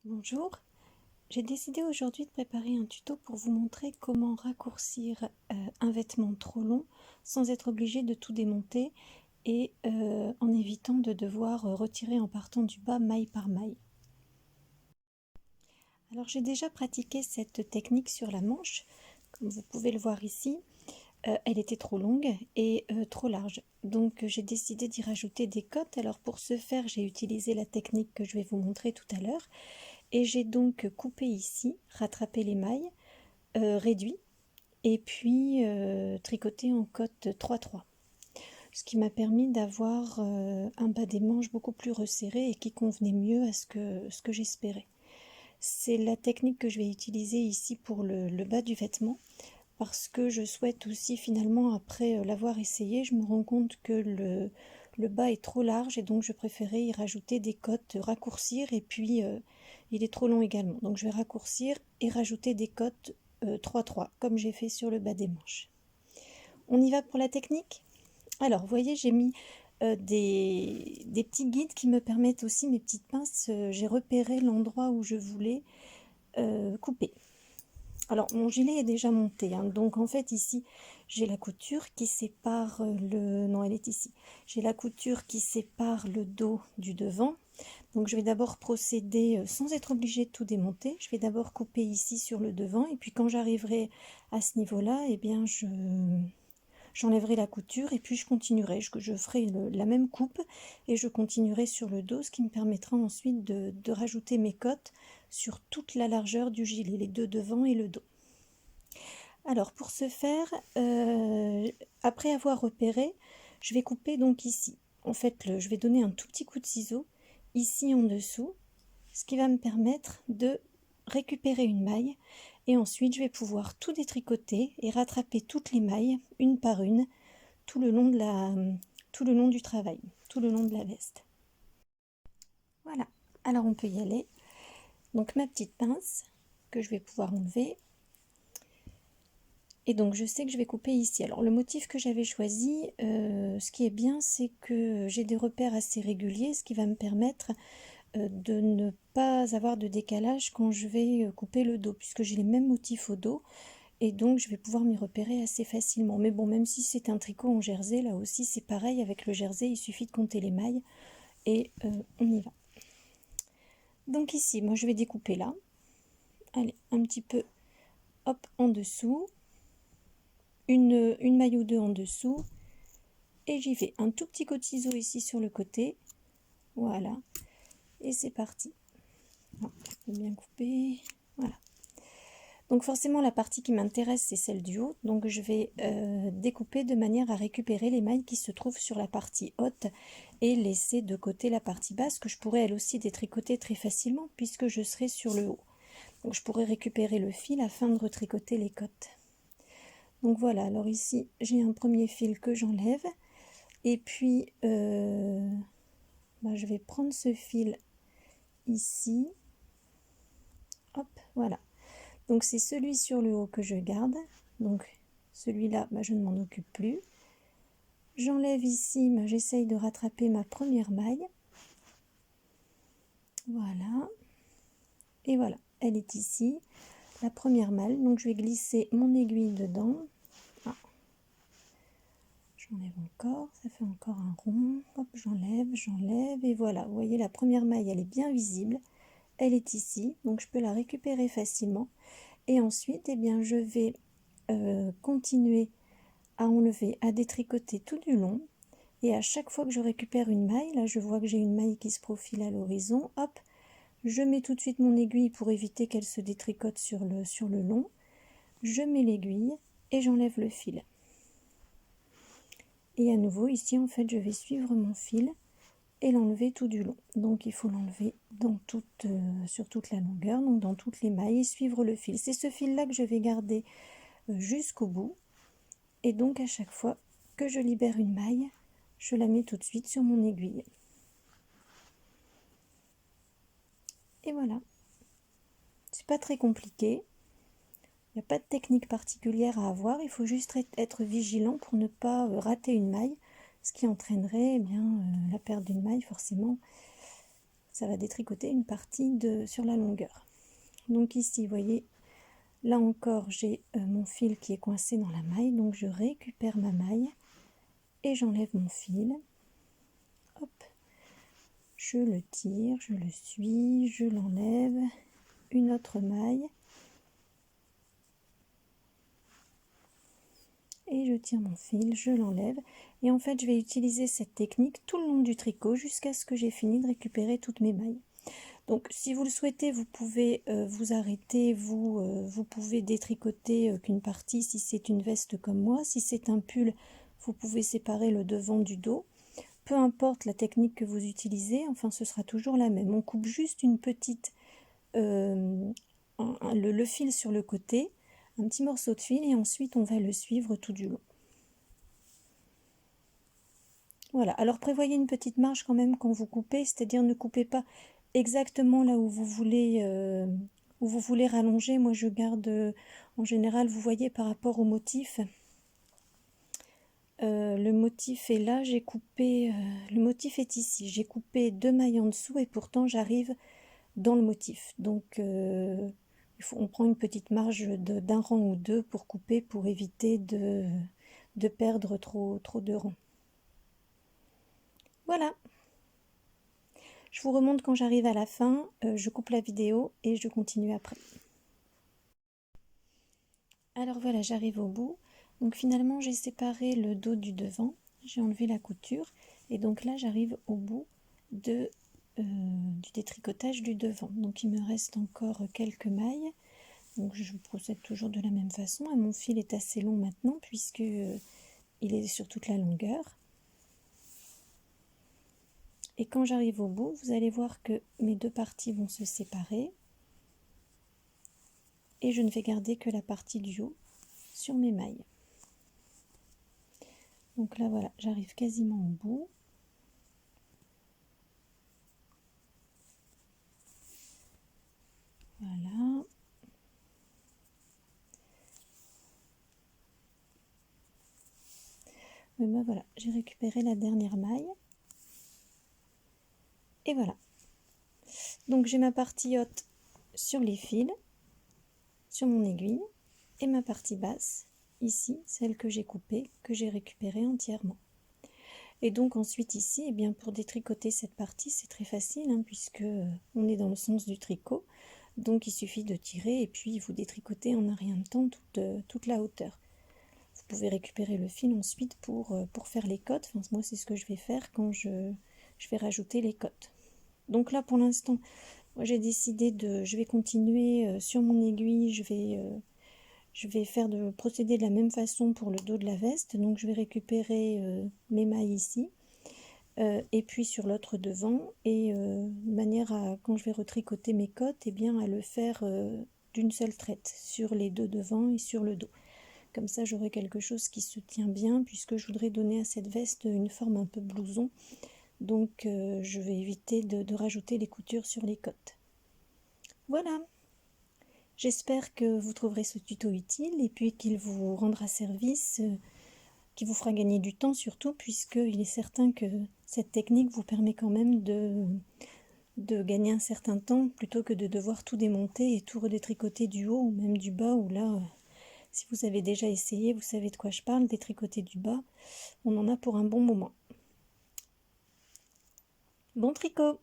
Bonjour, j'ai décidé aujourd'hui de préparer un tuto pour vous montrer comment raccourcir un vêtement trop long sans être obligé de tout démonter et en évitant de devoir retirer en partant du bas maille par maille. Alors j'ai déjà pratiqué cette technique sur la manche, comme vous pouvez le voir ici. Elle était trop longue et trop large, donc j'ai décidé d'y rajouter des cottes. Alors pour ce faire, j'ai utilisé la technique que je vais vous montrer tout à l'heure. Et j'ai donc coupé ici, rattrapé les mailles, réduit, et puis tricoté en cotte 3-3. Ce qui m'a permis d'avoir un bas des manches beaucoup plus resserré et qui convenait mieux à ce que j'espérais. C'est la technique que je vais utiliser ici pour le bas du vêtement, parce que je souhaite aussi finalement, après l'avoir essayé, je me rends compte que le bas est trop large et donc je préférais y rajouter des cottes, raccourcir, et puis il est trop long également. Donc je vais raccourcir et rajouter des cottes 3-3 comme j'ai fait sur le bas des manches. On y va pour la technique? Alors vous voyez, j'ai mis des petits guides qui me permettent aussi, mes petites pinces, j'ai repéré l'endroit où je voulais couper. Alors mon gilet est déjà monté, hein, donc en fait ici j'ai la couture qui sépare le... Non, elle est ici. J'ai la couture qui sépare le dos du devant. Donc je vais d'abord procéder sans être obligée de tout démonter. Je vais d'abord couper ici sur le devant et puis quand j'arriverai à ce niveau-là, eh bien j'enlèverai la couture et puis je continuerai. Je ferai la même coupe et je continuerai sur le dos, ce qui me permettra ensuite de rajouter mes cottes sur toute la largeur du gilet, les deux devant et le dos. Alors pour ce faire, après avoir repéré, je vais couper donc ici. En fait, je vais donner un tout petit coup de ciseau ici en dessous, ce qui va me permettre de récupérer une maille. Et ensuite, je vais pouvoir tout détricoter et rattraper toutes les mailles, une par une, tout le long tout le long du travail, tout le long de la veste. Voilà, alors on peut y aller. Donc ma petite pince que je vais pouvoir enlever. Et donc je sais que je vais couper ici. Alors le motif que j'avais choisi, ce qui est bien, c'est que j'ai des repères assez réguliers, ce qui va me permettre de ne pas avoir de décalage quand je vais couper le dos, puisque j'ai les mêmes motifs au dos, et donc je vais pouvoir m'y repérer assez facilement. Mais bon, même si c'est un tricot en jersey, là aussi c'est pareil, avec le jersey, il suffit de compter les mailles, et on y va. Donc ici, moi je vais découper là, allez, un petit peu, hop, en dessous, une maille ou deux en dessous, et j'y vais un tout petit coup de ciseau ici sur le côté, voilà, et c'est parti. Bien couper, voilà. Donc forcément la partie qui m'intéresse c'est celle du haut, donc je vais découper de manière à récupérer les mailles qui se trouvent sur la partie haute et laisser de côté la partie basse que je pourrais elle aussi détricoter très facilement puisque je serai sur le haut. Donc je pourrais récupérer le fil afin de retricoter les côtes. Donc voilà, alors ici j'ai un premier fil que j'enlève et puis je vais prendre ce fil ici, hop, voilà. Donc c'est celui sur le haut que je garde, donc celui-là, je ne m'en occupe plus. J'enlève ici, j'essaye de rattraper ma première maille, voilà, et voilà, elle est ici, la première maille, donc je vais glisser mon aiguille dedans. Ah. J'enlève encore, ça fait encore un rond, hop, j'enlève, et voilà, vous voyez la première maille, elle est bien visible, elle est ici, donc je peux la récupérer facilement, et ensuite, eh bien, je vais continuer à enlever, à détricoter tout du long, et à chaque fois que je récupère une maille, là je vois que j'ai une maille qui se profile à l'horizon, hop, je mets tout de suite mon aiguille pour éviter qu'elle se détricote sur le long, je mets l'aiguille et j'enlève le fil. Et à nouveau ici en fait je vais suivre mon fil et l'enlever tout du long, donc il faut l'enlever dans sur toute la longueur, donc dans toutes les mailles, et suivre le fil. C'est ce fil là que je vais garder jusqu'au bout, et donc à chaque fois que je libère une maille, je la mets tout de suite sur mon aiguille. Et voilà, c'est pas très compliqué, il n'y a pas de technique particulière à avoir, il faut juste être vigilant pour ne pas rater une maille, ce qui entraînerait la perte d'une maille forcément. ça va détricoter une partie sur la longueur. Donc ici, vous voyez, là encore, j'ai mon fil qui est coincé dans la maille, donc je récupère ma maille et j'enlève mon fil. Hop, je le tire, je le suis, je l'enlève, une autre maille et je tire mon fil, je l'enlève. Et en fait, je vais utiliser cette technique tout le long du tricot jusqu'à ce que j'ai fini de récupérer toutes mes mailles. Donc, si vous le souhaitez, vous pouvez vous arrêter, vous pouvez détricoter qu'une partie si c'est une veste comme moi. Si c'est un pull, vous pouvez séparer le devant du dos. Peu importe la technique que vous utilisez, enfin, ce sera toujours la même. On coupe juste une petite, le fil sur le côté, un petit morceau de fil, et ensuite on va le suivre tout du long. Voilà, alors prévoyez une petite marge quand même quand vous coupez, c'est-à-dire ne coupez pas exactement là où vous voulez rallonger. Moi je garde, en général, vous voyez par rapport au motif, le motif est là, j'ai coupé, le motif est ici, j'ai coupé 2 mailles en dessous et pourtant j'arrive dans le motif. Donc on prend une petite marge d'un rang ou deux pour couper, pour éviter de perdre trop de rangs. Voilà. Je vous remonte quand j'arrive à la fin, je coupe la vidéo et je continue après. Alors voilà, j'arrive au bout. Donc finalement, j'ai séparé le dos du devant, j'ai enlevé la couture et donc là, j'arrive au bout du détricotage du devant. Donc il me reste encore quelques mailles. Donc je procède toujours de la même façon. Et mon fil est assez long maintenant puisque il est sur toute la longueur. Et quand j'arrive au bout, vous allez voir que mes deux parties vont se séparer. Et je ne vais garder que la partie du haut sur mes mailles. Donc là, voilà, j'arrive quasiment au bout. Voilà. Et ben voilà, j'ai récupéré la dernière maille. Et voilà. Donc j'ai ma partie haute sur les fils, sur mon aiguille, et ma partie basse, ici, celle que j'ai coupée, que j'ai récupérée entièrement. Et donc ensuite ici, eh bien, pour détricoter cette partie, c'est très facile, hein, puisque on est dans le sens du tricot. Donc il suffit de tirer et puis vous détricotez en un rien de temps toute la hauteur. Vous pouvez récupérer le fil ensuite pour faire les cottes. Enfin, moi c'est ce que je vais faire quand je vais rajouter les cottes. Donc là pour l'instant, moi j'ai décidé je vais continuer sur mon aiguille, je vais procéder de la même façon pour le dos de la veste. Donc je vais récupérer mes mailles ici. Et puis sur l'autre devant, et de manière à, quand je vais retricoter mes cottes, et bien à le faire d'une seule traite sur les deux devant et sur le dos. Comme ça j'aurai quelque chose qui se tient bien, puisque je voudrais donner à cette veste une forme un peu blouson. Donc je vais éviter de rajouter les coutures sur les cottes. Voilà, j'espère que vous trouverez ce tuto utile et puis qu'il vous rendra service, qui vous fera gagner du temps surtout, puisqu'il est certain que cette technique vous permet quand même de gagner un certain temps, plutôt que de devoir tout démonter et tout redétricoter du haut ou même du bas, où là, si vous avez déjà essayé, vous savez de quoi je parle, détricoter du bas, on en a pour un bon moment. Bon tricot!